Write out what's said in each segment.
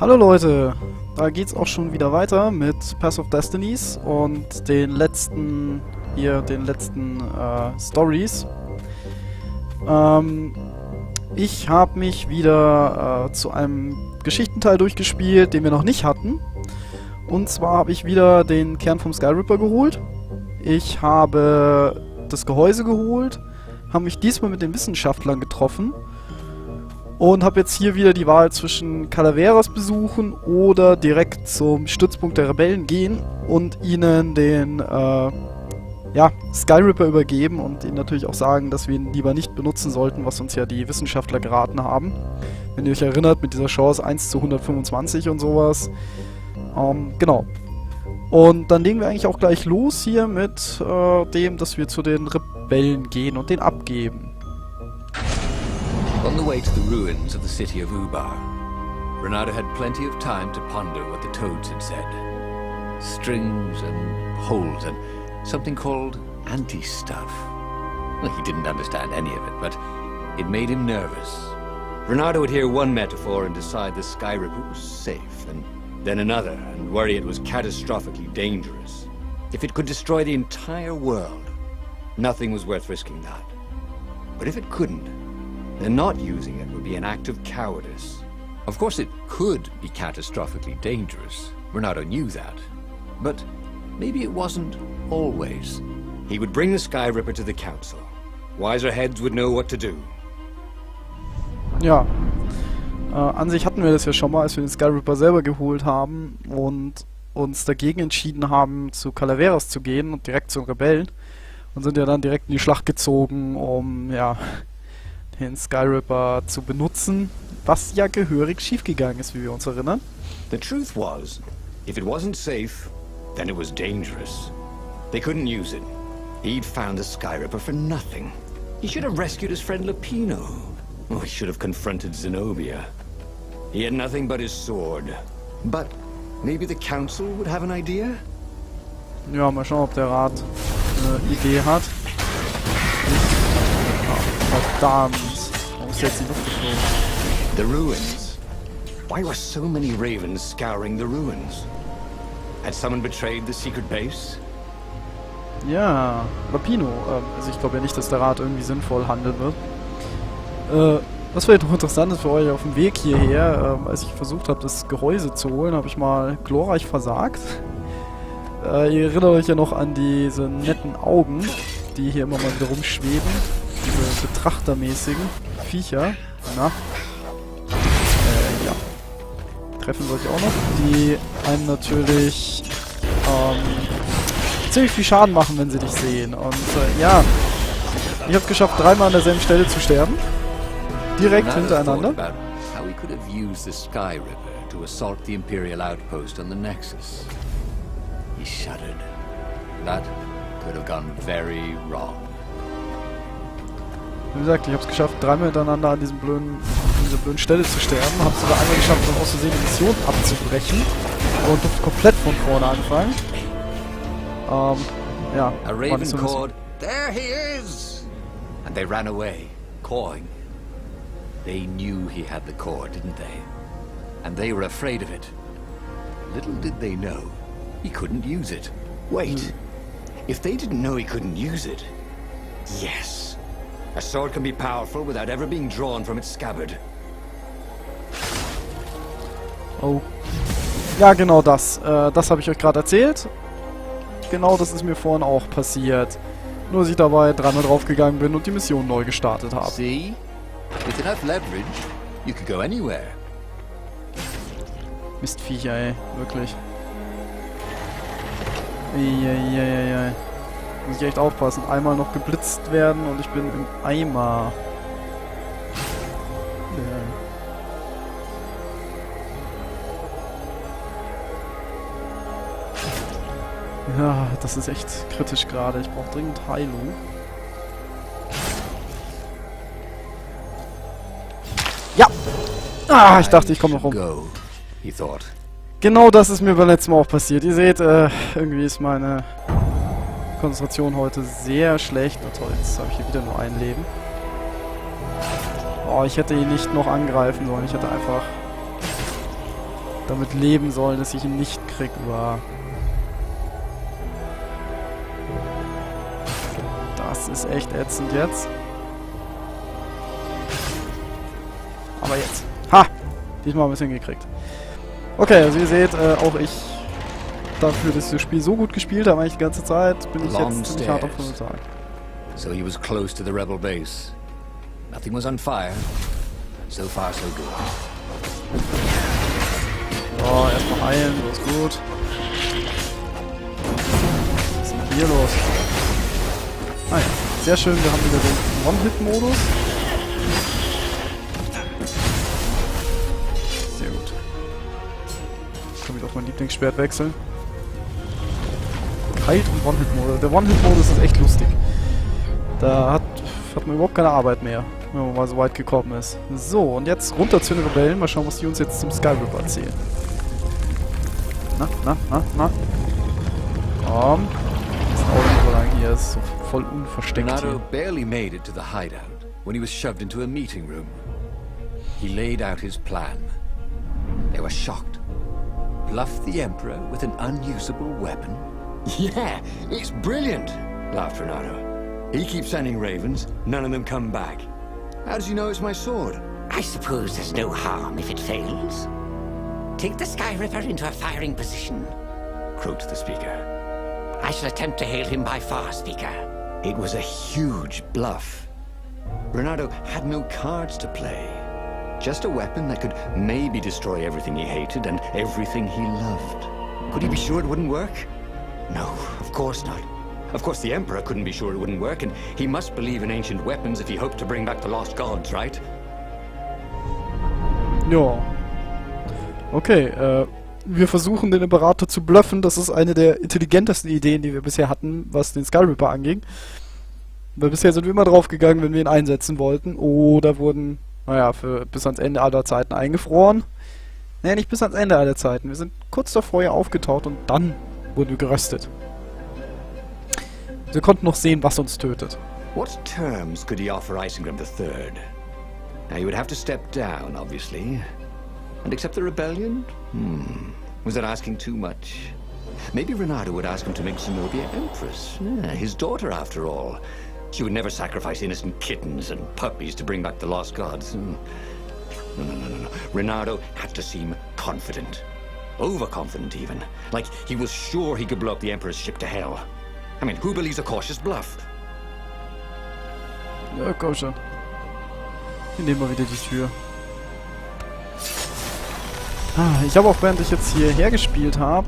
Hallo Leute, da geht's auch schon wieder weiter mit Path of Destinies und den letzten Stories. Ich habe mich wieder zu einem Geschichtenteil durchgespielt, den wir noch nicht hatten. Und zwar habe ich wieder den Kern vom Skyripper geholt. Ich habe das Gehäuse geholt, habe mich diesmal mit den Wissenschaftlern getroffen und habe jetzt hier wieder die Wahl zwischen Calaveras besuchen oder direkt zum Stützpunkt der Rebellen gehen und ihnen den Skyripper übergeben und ihnen natürlich auch sagen, dass wir ihn lieber nicht benutzen sollten, was uns ja die Wissenschaftler geraten haben. Wenn ihr euch erinnert, mit dieser Chance 1 zu 125 und sowas. Genau. Und dann legen wir eigentlich auch gleich los hier mit dem, dass wir zu den Rebellen gehen und den abgeben. On the way to the ruins of the city of Ubar, Renato had plenty of time to ponder what the toads had said. Strings and holes and something called anti-stuff. Well, he didn't understand any of it, but it made him nervous. Renato would hear one metaphor and decide the Skyripper was safe, and then another, and worry it was catastrophically dangerous. If it could destroy the entire world, nothing was worth risking that. But if it couldn't, then not using it would be an act of cowardice. Of course it could be catastrophically dangerous. Renato knew that. But maybe it wasn't always. He would bring the Skyripper to the council. Wiser heads would know what to do. Ja, an sich hatten wir das ja schon mal, als wir den Skyripper selber geholt haben und uns dagegen entschieden haben, zu Calaveras zu gehen und direkt zu den Rebellen. Und sind ja dann direkt in die Schlacht gezogen, um, ja, den Skyripper zu benutzen, was ja gehörig schiefgegangen ist, wie wir uns erinnern. The truth was, if it wasn't safe, then it was dangerous. They couldn't use it. He'd found the Skyripper for nothing. He should have rescued his friend Lupino. Oh, he should have confronted Zenobia. He had nothing but his sword. But maybe the council would have an idea? Ja, mal schauen, ob der Rat eine Idee hat. Verdammt. Warum ist jetzt die Luft geflogen? The ruins. Why were so many ravens scouring the ruins? Had someone betrayed the secret base? Ja, Lupino. Also ich glaube ja nicht, dass der Rat irgendwie sinnvoll handeln wird. Was vielleicht noch interessant ist für euch auf dem Weg hierher, als ich versucht habe, das Gehäuse zu holen, habe ich mal glorreich versagt. Ihr erinnert euch ja noch an diese netten Augen, die hier immer mal wieder rumschweben. Diese betrachtermäßigen Viecher. Na? Ja. Treffen sollte ich auch noch. Die einem natürlich ziemlich viel Schaden machen, wenn sie dich sehen. Und ja, ich habe es geschafft, dreimal an derselben Stelle zu sterben. Direkt hintereinander. How we could have used the Skyripper to assault the Imperial outpost on the Nexus. He shuddered. That could have gone very wrong. Wie gesagt, ich habe es geschafft, dreimal hintereinander an dieser blöden Stelle zu sterben. Habe sogar einmal geschafft, dann aus Versehen die Mission abzubrechen. Und durfte komplett von vorne anfangen. Ja. A raven called, "There he is!" And they ran away, cawing. They knew he had the core, didn't they? And they were afraid of it. Little did they know, he couldn't use it. Wait, if they didn't know he couldn't use it... Yes! A sword can be powerful without ever being drawn from its scabbard. Oh. Ja, genau das. Das habe ich euch gerade erzählt. Genau das ist mir vorhin auch passiert. Nur dass ich dabei dreimal draufgegangen bin und die Mission neu gestartet habe. See? With enough leverage, you could go anywhere. Mistviecher, ey. Wirklich. Eieieiei. Muss ich echt aufpassen. Einmal noch geblitzt werden und ich bin im Eimer. Ja, das ist echt kritisch gerade. Ich brauche dringend Heilung. Ja! Ah, ich dachte, ich komme noch rum. Genau das ist mir beim letzten Mal auch passiert. Ihr seht, irgendwie ist meine Konzentration heute sehr schlecht. Oh toll, jetzt habe ich hier wieder nur ein Leben. Oh, ich hätte ihn nicht noch angreifen sollen. Ich hätte einfach damit leben sollen, dass ich ihn nicht krieg. Wow. Das ist echt ätzend jetzt. Aber jetzt. Ha! Diesmal haben wir es hingekriegt. Okay, also ihr seht, auch ich dafür, dass ich das Spiel so gut gespielt habe, eigentlich die ganze Zeit, bin ich jetzt ziemlich hart auf 5 Tagen. So he was close to the rebel base. Nothing was on fire. So far, so good. So, erstmal heilen, so ist gut. Was ist denn hier los? Ah ja, sehr schön, wir haben wieder den One-Hit-Modus. Sehr gut. Ich kann wieder auf mein Lieblingsschwert wechseln. Kalt und One-Hit-Modus. Der One-Hit-Modus ist echt lustig. Da hat man überhaupt keine Arbeit mehr, wenn man mal so weit gekommen ist. So, und jetzt runter zu den Rebellen. Mal schauen, was die uns jetzt zum Skyripper erzählen. Na? Komm. Das dauert nicht so lange hier. Das ist so voll unversteckt Renato hier. barely made it to the hideout when he was shoved into a meeting room. He laid out his plan. They were shocked. Bluff the Emperor with an unusable weapon? Yeah, it's brilliant, laughed Renato. He keeps sending ravens, none of them come back. How does he know it's my sword? I suppose there's no harm if it fails. Take the Sky Ripper into a firing position, Croaked the speaker. I shall attempt to hail him by far, Speaker. It was a huge bluff. Renato had no cards to play. Just a weapon that could maybe destroy everything he hated and everything he loved. Could he be sure it wouldn't work? No, of course not. Of course the Emperor couldn't be sure it wouldn't work, and he must believe in ancient weapons if he hoped to bring back the lost gods, right? Ja. Okay, wir versuchen den Imperator zu bluffen. Das ist eine der intelligentesten Ideen, die wir bisher hatten, was den Skyripper anging. Weil bisher sind wir immer drauf gegangen, wenn wir ihn einsetzen wollten. Oder wurden, naja, bis ans Ende aller Zeiten eingefroren. Naja, nicht bis ans Ende aller Zeiten. Wir sind kurz davor ja aufgetaucht und dann wurden wir geröstet. Wir konnten noch sehen, was uns tötet. What terms could he offer Isengrim III? Now he would have to step down, obviously. And accept the rebellion? Was that asking too much? Maybe Renato would ask him to make Zenobia Empress. Yeah, his daughter, after all. She would never sacrifice innocent kittens and puppies to bring back the lost gods. No. Renato had to seem confident. Overconfident, even. Like he was sure he could blow up the Emperor's ship to hell. I mean, who believes a cautious bluff? Ja, komm schon. Wir nehmen mal wieder die Tür. Ich habe auch, während ich jetzt hierher gespielt habe,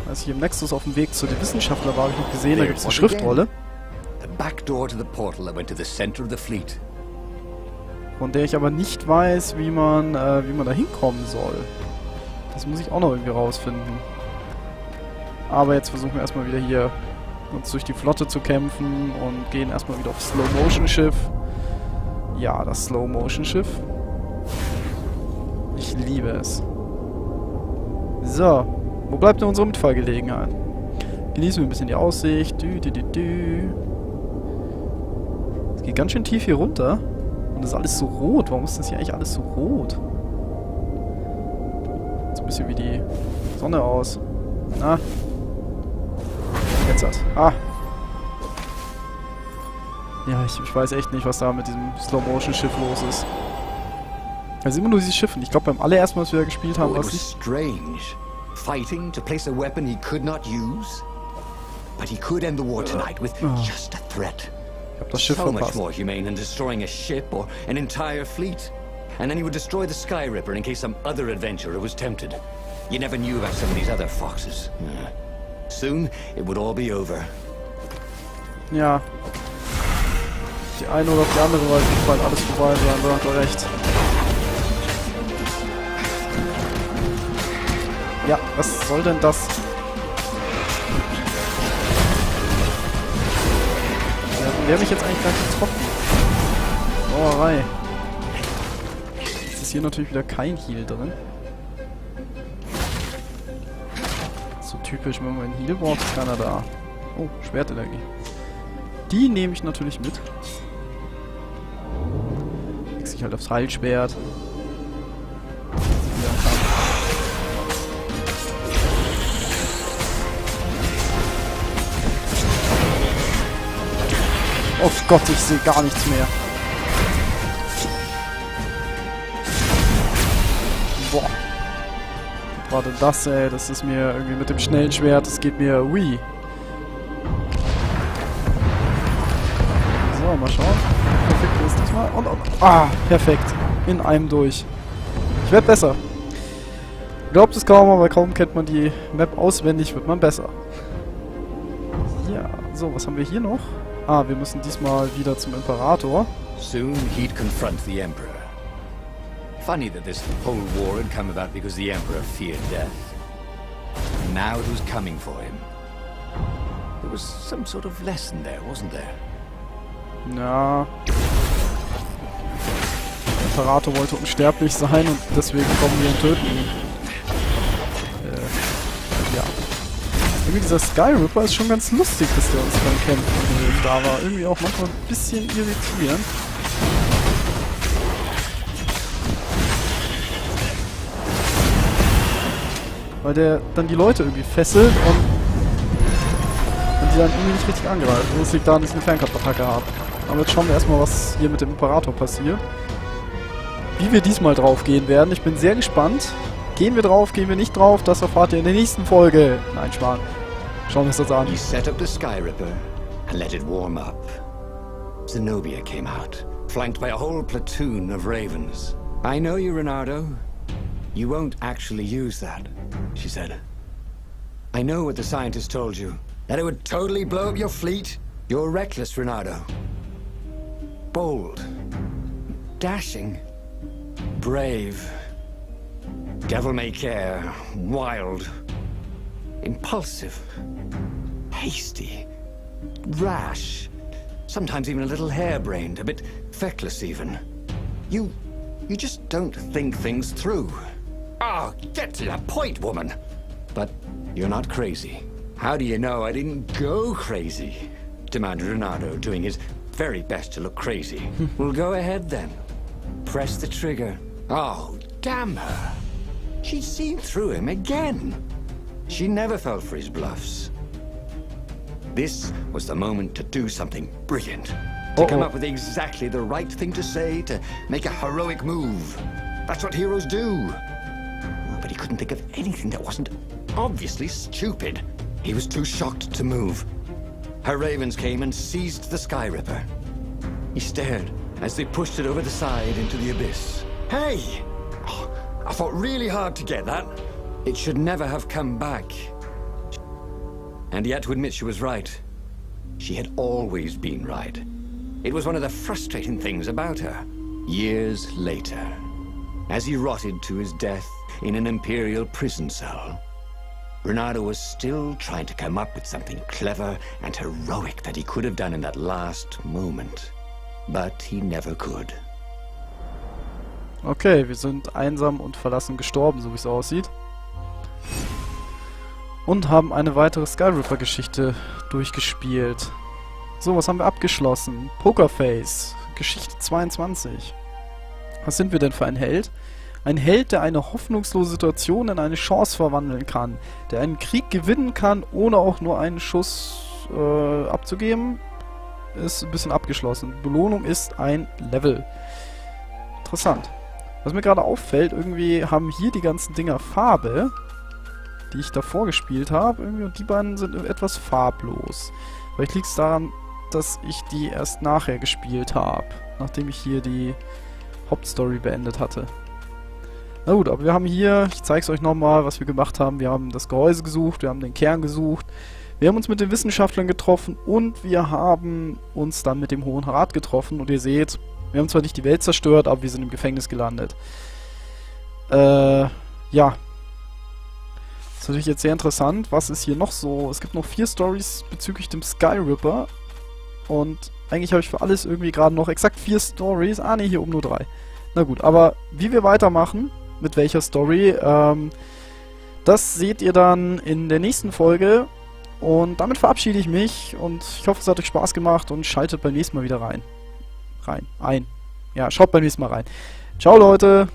als ich im Nexus auf dem Weg zu den Wissenschaftlern war, habe ich noch gesehen, da gibt es eine Schriftrolle. The back door to the portal that went to the center of the fleet. Von der ich aber nicht weiß, wie man da hinkommen soll. Das muss ich auch noch irgendwie rausfinden. Aber jetzt versuchen wir erstmal wieder hier uns durch die Flotte zu kämpfen und gehen erstmal wieder aufs Slow-Motion-Schiff. Ja, das Slow-Motion-Schiff. Ich liebe es. So, wo bleibt denn unsere Mitfahrgelegenheit? Genießen wir ein bisschen die Aussicht. Es geht ganz schön tief hier runter. Und das ist alles so rot. Warum ist das hier eigentlich alles so rot? So ein bisschen wie die Sonne aus. Na? Jetzt hat. Ja, ich weiß echt nicht, was da mit diesem Slow-Motion-Schiff los ist. Also immer nur diese Schiffe. Ich glaube, beim allerersten Mal, als wir da gespielt haben, It war was es nicht... strange. Fighting to place a weapon he could not use. But he could end the war tonight with just a threat. Ich habe das Schiff So much verpasst. more humane than destroying a ship or an entire fleet. And then he would destroy the Sky Ripper in case some other adventurer was tempted. You never knew about some of these other foxes. Soon, it would all be over. Ja. Die eine oder die andere Weise wird bald alles vorbei sein, da hat er recht. Ja, was soll denn das? Der hat mich jetzt eigentlich gar nicht getroffen. Sauerei. Jetzt ist hier natürlich wieder kein Heal drin. So typisch, wenn man einen Heal braucht, ist keiner da. Oh, Schwertenergie. Die nehme ich natürlich mit. Wechsle ich halt aufs Heilschwert. Oh Gott, ich sehe gar nichts mehr. Boah. Was war denn das, ey? Das ist mir irgendwie mit dem schnellen Schwert, das geht mir ui. So, mal schauen. Perfekt ist diesmal. Und, perfekt. In einem durch. Ich werde besser. Glaubt es kaum, aber kaum kennt man die Map auswendig, wird man besser. Ja, so, was haben wir hier noch? Wir müssen diesmal wieder zum Imperator. Soon he'd confront the Emperor. Funny that this whole war had come about because the Emperor feared death. And now it was coming for him. There was some sort of lesson there, wasn't there? Ja. Der Imperator wollte unsterblich sein und deswegen kommen wir und töten ihn. Ja. Irgendwie dieser Skyripper ist schon ganz lustig, dass der uns beim Kämpfen hilft. Aber irgendwie auch manchmal ein bisschen irritierend. Weil der dann die Leute irgendwie fesselt und die dann irgendwie nicht richtig angreifen. Das liegt daran, dass ich eine Fernkampfattacke habe. Aber jetzt schauen wir erstmal, was hier mit dem Imperator passiert. Wie wir diesmal drauf gehen werden. Ich bin sehr gespannt. Gehen wir drauf, gehen wir nicht drauf, das erfahrt ihr in der nächsten Folge. Nein, Schmarrn. Schauen wir uns das an. He set up the Skyripper and let it warm up. Zenobia came out, flanked by a whole platoon of ravens. I know you, Reynardo. You won't actually use that, she said. I know what the scientist told you, that it would totally blow up your fleet. You're reckless, Reynardo. Bold. Dashing. Brave. Devil-may-care. Wild. Impulsive. Hasty. Rash. Sometimes even a little harebrained, a bit feckless even. You just don't think things through. Oh, get to the point, woman! But you're not crazy. How do you know I didn't go crazy? Demanded Reynardo, doing his very best to look crazy. Well, go ahead then. Press the trigger. Oh, damn her. She'd seen through him again. She never fell for his bluffs. This was the moment to do something brilliant. To come up with exactly the right thing to say, to make a heroic move. That's what heroes do. But he couldn't think of anything that wasn't obviously stupid. He was too shocked to move. Her ravens came and seized the Skyripper. He stared as they pushed it over the side into the abyss. Hey! Oh, I fought really hard to get that. It should never have come back. And yet, to admit she was right. She had always been right. It was one of the frustrating things about her. Years later, as he rotted to his death in an Imperial prison cell, Reynardo was still trying to come up with something clever and heroic that he could have done in that last moment. But he never could. Okay, wir sind einsam und verlassen gestorben, so wie es aussieht. Und haben eine weitere Skyripper-Geschichte durchgespielt. So, was haben wir abgeschlossen? Pokerface, Geschichte 22. Was sind wir denn für ein Held? Ein Held, der eine hoffnungslose Situation in eine Chance verwandeln kann. Der einen Krieg gewinnen kann, ohne auch nur einen Schuss abzugeben. Ist ein bisschen abgeschlossen. Belohnung ist ein Level. Interessant. Was mir gerade auffällt, irgendwie haben hier die ganzen Dinger Farbe, die ich davor gespielt habe. Irgendwie, und die beiden sind etwas farblos. Vielleicht liegt es daran, dass ich die erst nachher gespielt habe. Nachdem ich hier die Hauptstory beendet hatte. Na gut, aber wir haben hier, ich zeige es euch nochmal, was wir gemacht haben. Wir haben das Gehäuse gesucht, wir haben den Kern gesucht. Wir haben uns mit den Wissenschaftlern getroffen und wir haben uns dann mit dem Hohen Rat getroffen. Und ihr seht, wir haben zwar nicht die Welt zerstört, aber wir sind im Gefängnis gelandet. Ja. Das ist natürlich jetzt sehr interessant. Was ist hier noch so? Es gibt noch 4 Stories bezüglich dem Skyripper. Und eigentlich habe ich für alles irgendwie gerade noch exakt 4 Stories. Ah ne, hier oben nur 3. Na gut, aber wie wir weitermachen, mit welcher Story, das seht ihr dann in der nächsten Folge. Und damit verabschiede ich mich und ich hoffe, es hat euch Spaß gemacht und schaltet beim nächsten Mal wieder rein. Ja, schaut beim nächsten Mal rein. Ciao, Leute!